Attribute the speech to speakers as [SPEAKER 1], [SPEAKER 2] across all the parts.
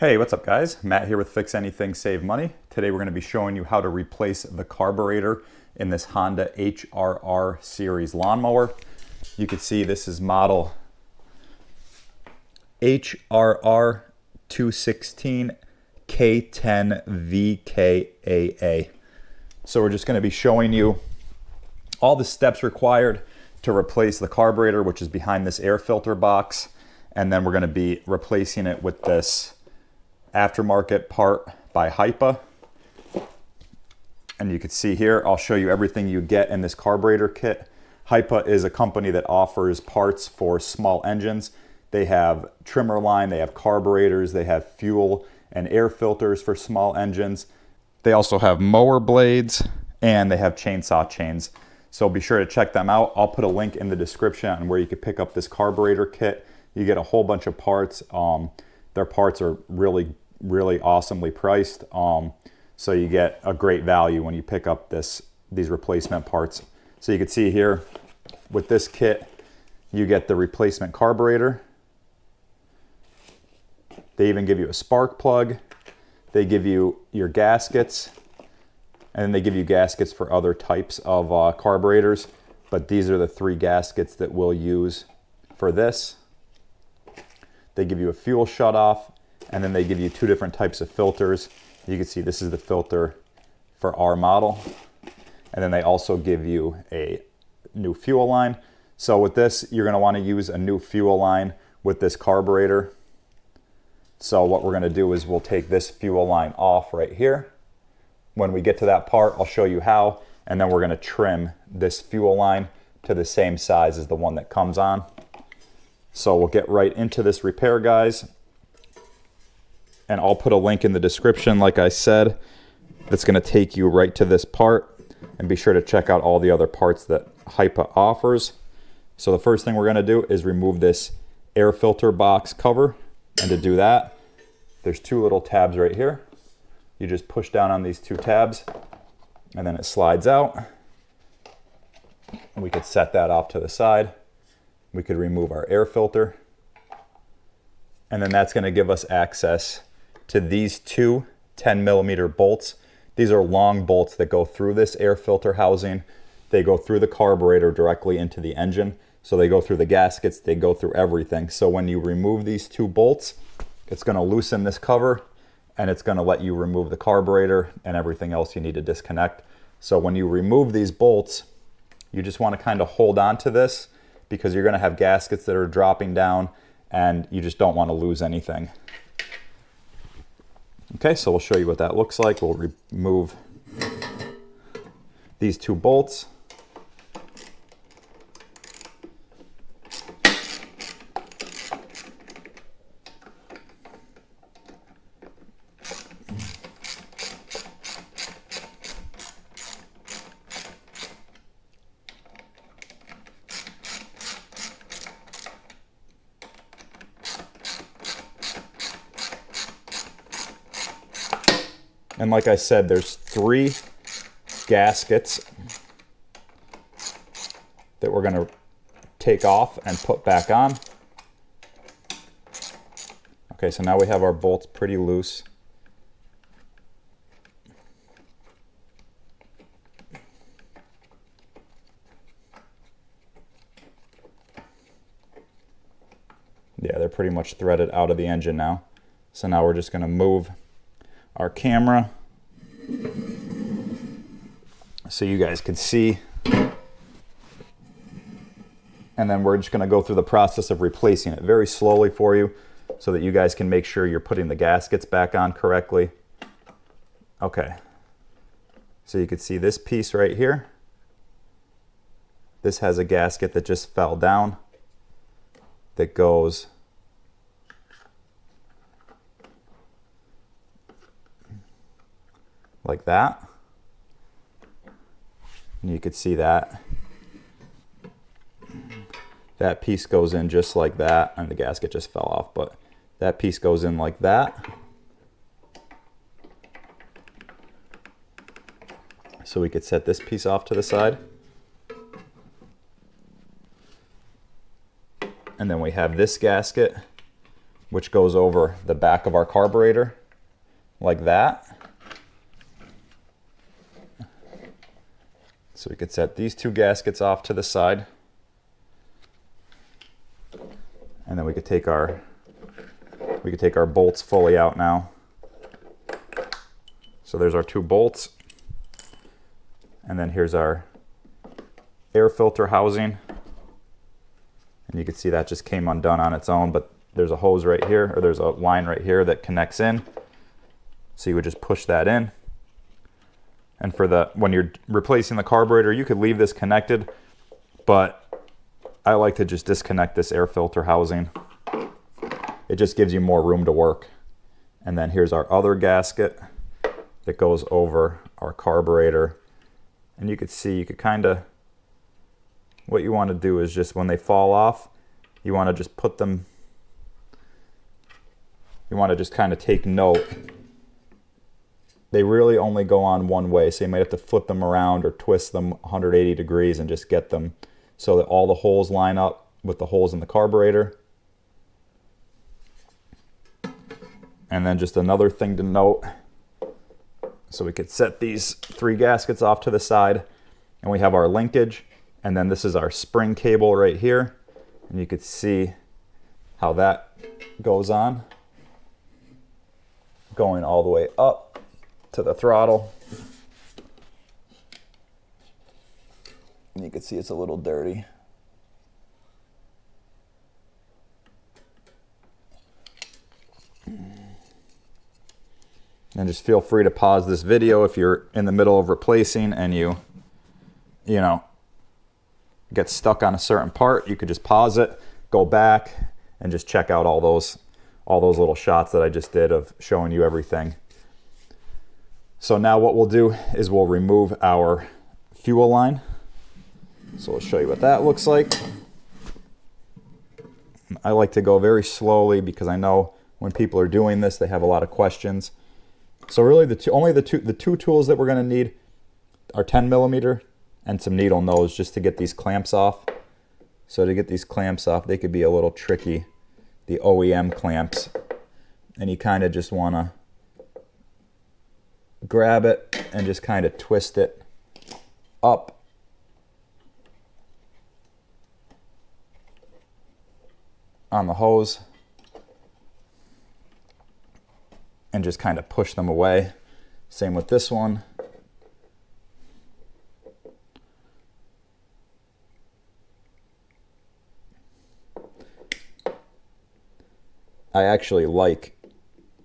[SPEAKER 1] Hey, what's up guys? Matt here with Fix Anything Save Money. Today we're going to be showing you how to replace the carburetor in this Honda HRR series lawnmower. You can see this is model HRR216K10VKAA. So we're just going to be showing you all the steps required to replace the carburetor, which is behind this air filter box, and then we're going to be replacing it with this aftermarket part by HRR. And you can see here, I'll show you everything you get in this carburetor kit. HRR is a company that offers parts for small engines. They have trimmer line, they have carburetors, they have fuel and air filters for small engines. They also have mower blades and they have chainsaw chains. So be sure to check them out. I'll put a link in the description on where you can pick up this carburetor kit. You get a whole bunch of parts. Their parts are really awesomely priced, so you get a great value when you pick up these replacement parts. So you can see here with this kit you get the replacement carburetor. They even give you a spark plug, they give you your gaskets, and then they give you gaskets for other types of carburetors, but these are the 3 gaskets that we'll use for this. They give you a fuel shutoff, and then they give you 2 different types of filters. You can see this is the filter for our model. And then they also give you a new fuel line. So with this, you're going to want to use a new fuel line with this carburetor. So what we're going to do is we'll take this fuel line off right here. When we get to that part, I'll show you how, and then we're going to trim this fuel line to the same size as the one that comes on. So we'll get right into this repair, guys. And I'll put a link in the description, like I said, that's going to take you right to this part. And be sure to check out all the other parts that HRR offers. So the first thing we're going to do is remove this air filter box cover. And to do that, there's 2 little tabs right here. You just push down on these 2 tabs, and then it slides out. And we could set that off to the side. We could remove our air filter. And then that's going to give us access to these 2 10mm bolts. These are long bolts that go through this air filter housing. They go through the carburetor directly into the engine. So they go through the gaskets, they go through everything. So when you remove these 2 bolts, it's going to loosen this cover, and it's going to let you remove the carburetor and everything else you need to disconnect. So when you remove these bolts, you just want to kind of hold on to this, because you're going to have gaskets that are dropping down and you just don't want to lose anything. Okay, so we'll show you what that looks like. We'll remove these 2 bolts. And like I said, there's 3 gaskets that we're going to take off and put back on. Okay, so now we have our bolts pretty loose. Yeah, they're pretty much threaded out of the engine now. So now we're just going to move our camera so you guys can see, and then we're just going to go through the process of replacing it very slowly for you so that you guys can make sure you're putting the gaskets back on correctly. Okay, so you can see this piece right here. This has a gasket that just fell down that goes like that. And you could see that piece goes in just like that, and the gasket just fell off, but that piece goes in like that. So we could set this piece off to the side. And then we have this gasket which goes over the back of our carburetor like that. So we could set these two gaskets off to the side. And then we could take our bolts fully out now. So there's our two bolts. And then here's our air filter housing. And you can see that just came undone on its own, but there's a hose right here, or there's a line right here that connects in. So you would just push that in. And for when you're replacing the carburetor, you could leave this connected, but I like to just disconnect this air filter housing. It just gives you more room to work. And then here's our other gasket that goes over our carburetor. And you could see, you could kind of, what you want to do is just when they fall off, you want to just put them, you want to just kind of take note. They really only go on one way, so you might have to flip them around or twist them 180 degrees and just get them so that all the holes line up with the holes in the carburetor. And then just another thing to note, so we could set these three gaskets off to the side, and we have our linkage, and then this is our spring cable right here, and you could see how that goes on, going all the way up to the throttle. And you can see it's a little dirty. And just feel free to pause this video if you're in the middle of replacing and you know, get stuck on a certain part. You could just pause it, go back, and just check out all those little shots that I just did of showing you everything. So now what we'll do is we'll remove our fuel line. So I'll show you what that looks like. I like to go very slowly because I know when people are doing this, they have a lot of questions. So really the two tools that we're going to need are 10mm and some needle nose just to get these clamps off. So to get these clamps off, they could be a little tricky, the OEM clamps. And you kind of just want to grab it and just kind of twist it up on the hose and just kind of push them away. Same with this one. I actually like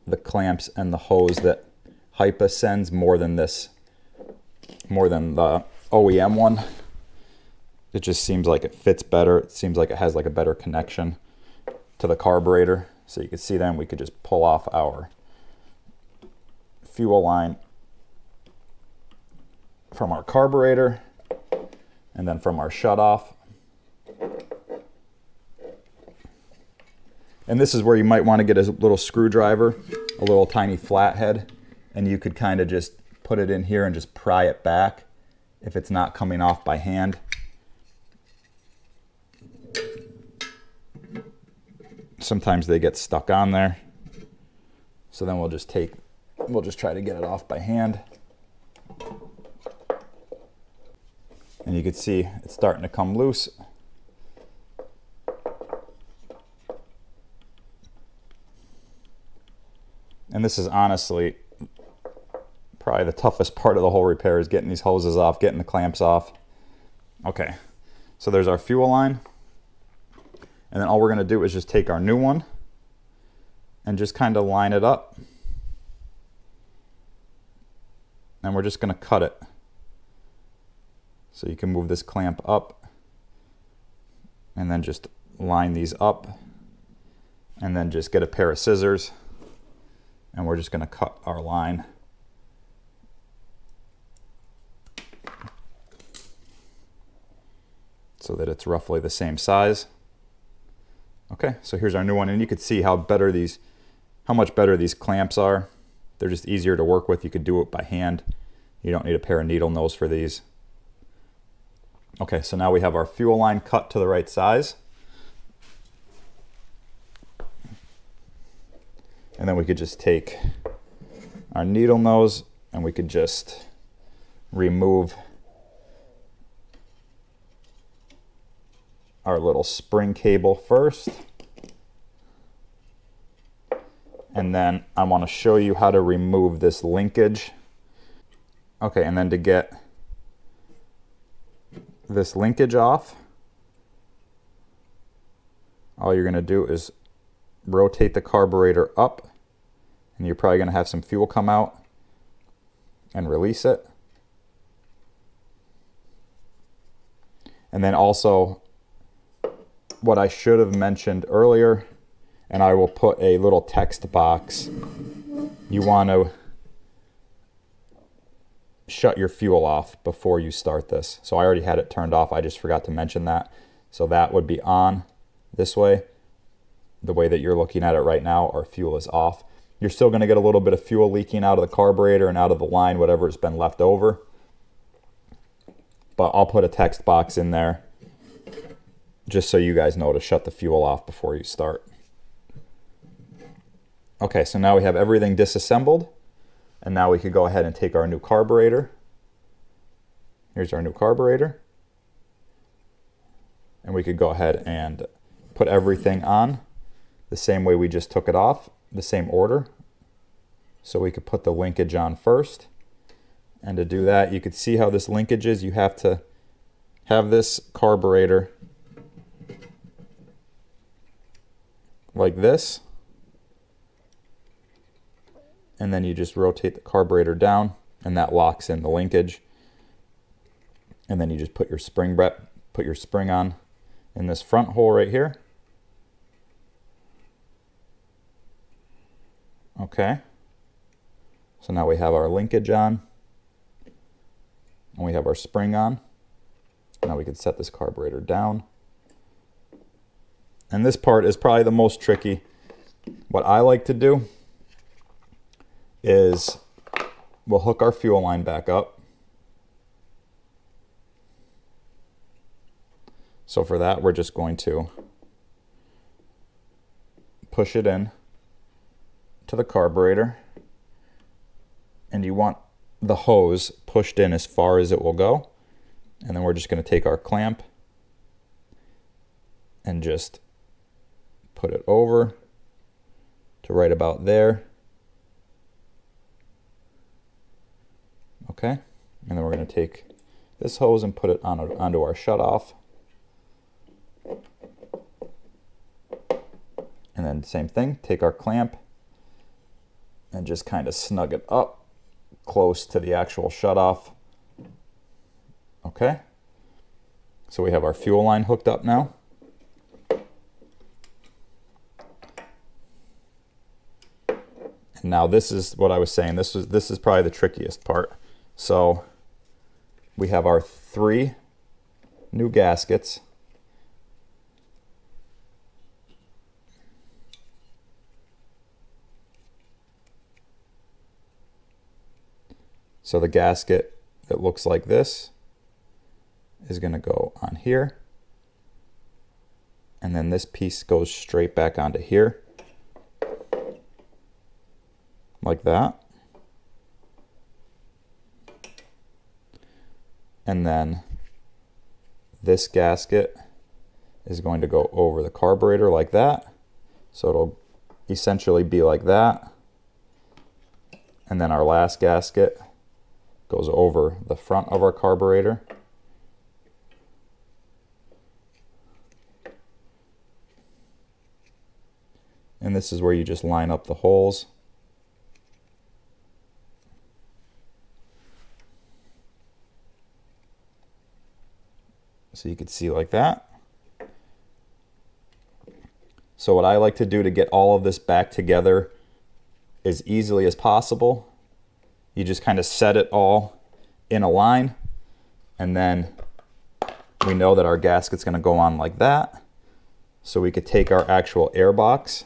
[SPEAKER 1] the clamps and the hose that Hypa sends more than the OEM one. It just seems like it fits better. It seems like it has like a better connection to the carburetor. So you can see then we could just pull off our fuel line from our carburetor and then from our shutoff. And this is where you might want to get a little screwdriver, a little tiny flathead, and you could kind of just put it in here and just pry it back if it's not coming off by hand. Sometimes they get stuck on there. So then we'll just try to get it off by hand. And you can see it's starting to come loose. And this is honestly probably the toughest part of the whole repair, is getting these hoses off, getting the clamps off. Okay, so there's our fuel line. And then all we're going to do is just take our new one and just kind of line it up. And we're just going to cut it. So you can move this clamp up and then just line these up and then just get a pair of scissors and we're just going to cut our line. So that it's roughly the same size. Okay, so here's our new one, and you can see how much better these clamps are. They're just easier to work with. You could do it by hand. You don't need a pair of needle nose for these. Okay, so now we have our fuel line cut to the right size. And then we could just take our needle nose and we could just remove our little spring cable first. And then I want to show you how to remove this linkage. Okay, and then to get this linkage off, all you're going to do is rotate the carburetor up, and you're probably going to have some fuel come out, and release it. And then also, what I should have mentioned earlier, and I will put a little text box, you want to shut your fuel off before you start this. So I already had it turned off, I just forgot to mention that. So that would be on this way. The way that you're looking at it right now, our fuel is off. You're still going to get a little bit of fuel leaking out of the carburetor and out of the line, whatever has been left over. But I'll put a text box in there just so you guys know to shut the fuel off before you start. Okay, so now we have everything disassembled, and now we could go ahead and take our new carburetor. Here's our new carburetor. And we could go ahead and put everything on the same way we just took it off, the same order. So we could put the linkage on first. And to do that, you could see how this linkage is. You have to have this carburetor like this. And then you just rotate the carburetor down, and that locks in the linkage. And then you just put your spring on in this front hole right here. Okay. So now we have our linkage on, and we have our spring on. Now we can set this carburetor down. And this part is probably the most tricky. What I like to do is we'll hook our fuel line back up. So for that, we're just going to push it in to the carburetor, and you want the hose pushed in as far as it will go. And then we're just going to take our clamp and just put it over to right about there. Okay, and then we're going to take this hose and put it onto our shutoff. And then same thing, take our clamp and just kind of snug it up close to the actual shutoff. Okay, so we have our fuel line hooked up now. And now this is what I was saying, this is probably the trickiest part. So we have our 3 new gaskets. So the gasket that looks like this is going to go on here. And then this piece goes straight back onto here. Like that. And then this gasket is going to go over the carburetor like that. So it'll essentially be like that. And then our last gasket goes over the front of our carburetor. And this is where you just line up the holes. So you could see like that. So what I like to do to get all of this back together as easily as possible, you just kind of set it all in a line, and then we know that our gasket's going to go on like that. So we could take our actual air box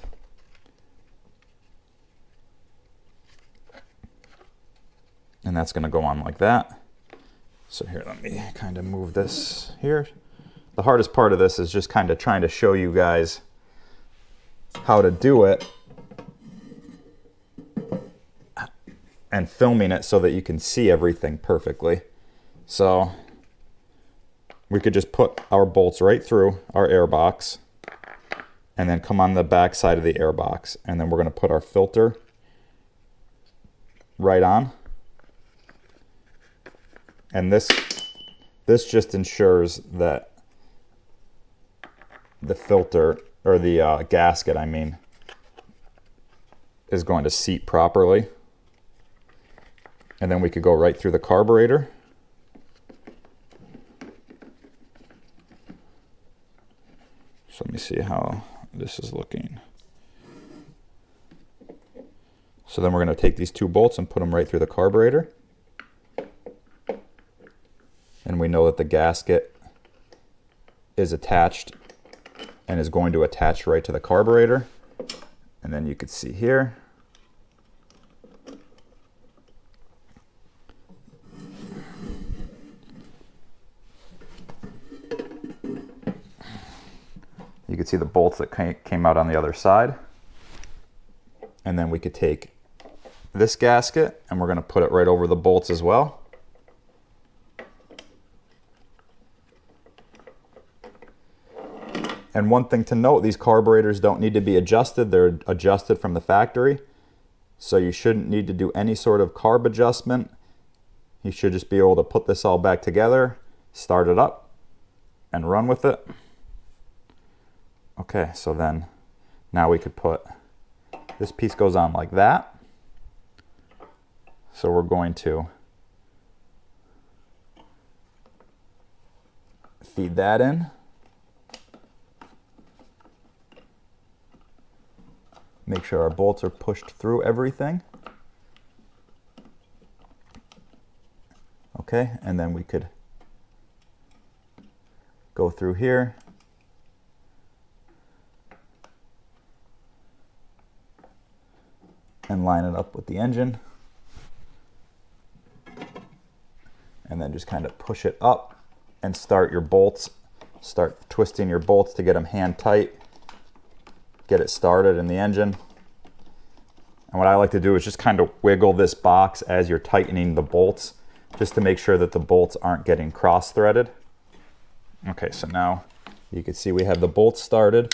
[SPEAKER 1] and that's going to go on like that. So here, let me kind of move this here. The hardest part of this is just kind of trying to show you guys how to do it and filming it so that you can see everything perfectly. So we could just put our bolts right through our air box and then come on the back side of the air box, and then we're going to put our filter right on. And this just ensures that the filter, or the gasket I mean, is going to seat properly. And then we could go right through the carburetor. So let me see how this is looking. So then we're going to take these two bolts and put them right through the carburetor. And we know that the gasket is attached and is going to attach right to the carburetor. And then you can see here, you can see the bolts that came out on the other side. And then we could take this gasket and we're going to put it right over the bolts as well. And one thing to note, these carburetors don't need to be adjusted. They're adjusted from the factory. So you shouldn't need to do any sort of carb adjustment. You should just be able to put this all back together, start it up, and run with it. Okay, so then now we could put, this piece goes on like that. So we're going to feed that in. Make sure our bolts are pushed through everything. Okay, and then we could go through here. And line it up with the engine. And then just kind of push it up and start your bolts. Start twisting your bolts to get them hand tight. Get it started in the engine. And what I like to do is just kind of wiggle this box as you're tightening the bolts, just to make sure that the bolts aren't getting cross-threaded. Okay, so now you can see we have the bolts started.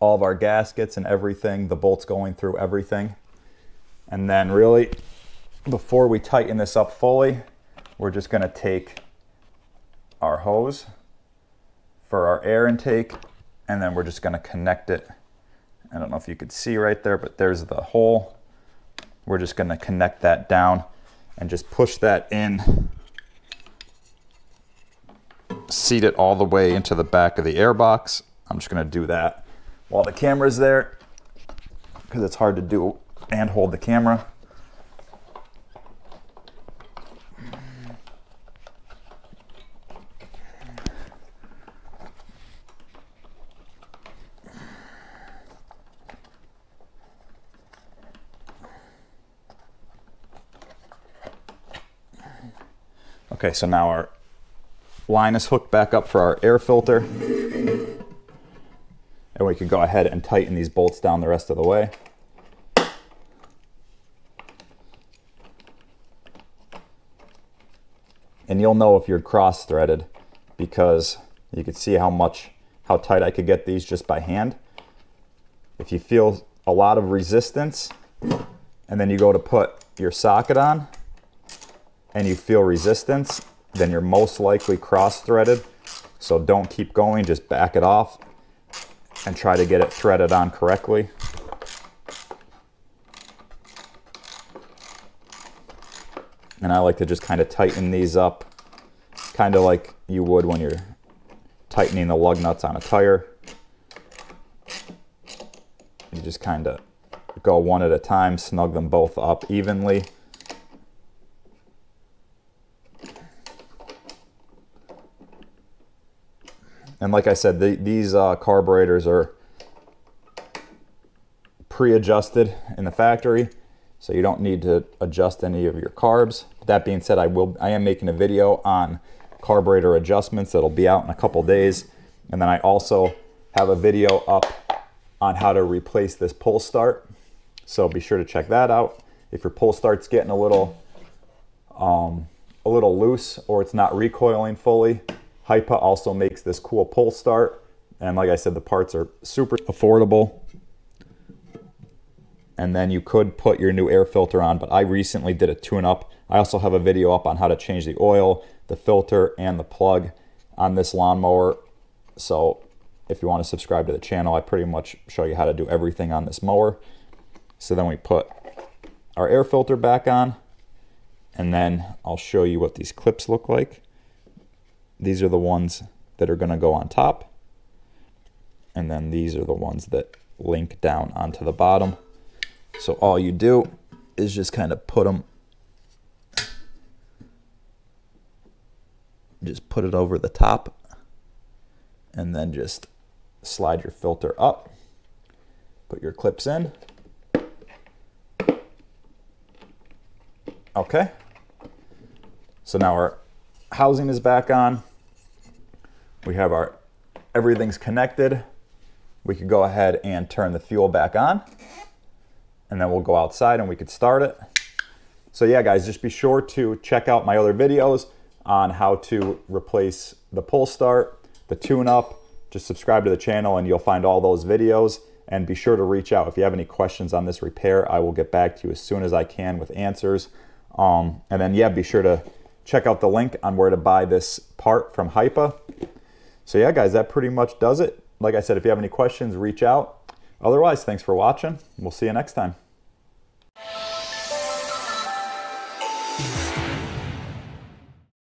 [SPEAKER 1] All of our gaskets and everything, the bolts going through everything. And then really, before we tighten this up fully, we're just going to take our hose for our air intake, and then we're just going to connect it. I don't know if you could see right there, but there's the hole. We're just going to connect that down and just push that in. Seat it all the way into the back of the air box. I'm just going to do that while the camera's there, because it's hard to do and hold the camera. Okay, so now our line is hooked back up for our air filter. And we can go ahead and tighten these bolts down the rest of the way. And you'll know if you're cross-threaded, because you can see how tight I could get these just by hand. If you feel a lot of resistance and then you go to put your socket on and you feel resistance, then you're most likely cross-threaded. So don't keep going, just back it off and try to get it threaded on correctly. And I like to just kind of tighten these up, kind of like you would when you're tightening the lug nuts on a tire. You just kind of go one at a time, snug them both up evenly. And like I said, these carburetors are pre-adjusted in the factory, so you don't need to adjust any of your carbs. That being said, I am making a video on carburetor adjustments that'll be out in a couple days. And then I also have a video up on how to replace this pull start. So be sure to check that out. If your pull start's getting a little loose or it's not recoiling fully, Hypa also makes this cool pull start. And like I said, the parts are super affordable. And then you could put your new air filter on, but I recently did a tune-up. I also have a video up on how to change the oil, the filter, and the plug on this lawnmower. So if you want to subscribe to the channel, I pretty much show you how to do everything on this mower. So then we put our air filter back on, and then I'll show you what these clips look like. These are the ones that are going to go on top, and then these are the ones that link down onto the bottom. So all you do is just kind of put it over the top, and then just slide your filter up, put your clips in. Okay, so now our housing is back on. We have everything's connected. We could go ahead and turn the fuel back on, and then we'll go outside and we could start it. So yeah, guys, just be sure to check out my other videos on how to replace the pull start, the tune-up. Just subscribe to the channel and you'll find all those videos. And be sure to reach out if you have any questions on this repair. I will get back to you as soon as I can with answers. And then yeah, be sure to check out the link on where to buy this part from Hypa. So yeah, guys, that pretty much does it. Like I said, if you have any questions, reach out. Otherwise, thanks for watching. We'll see you next time.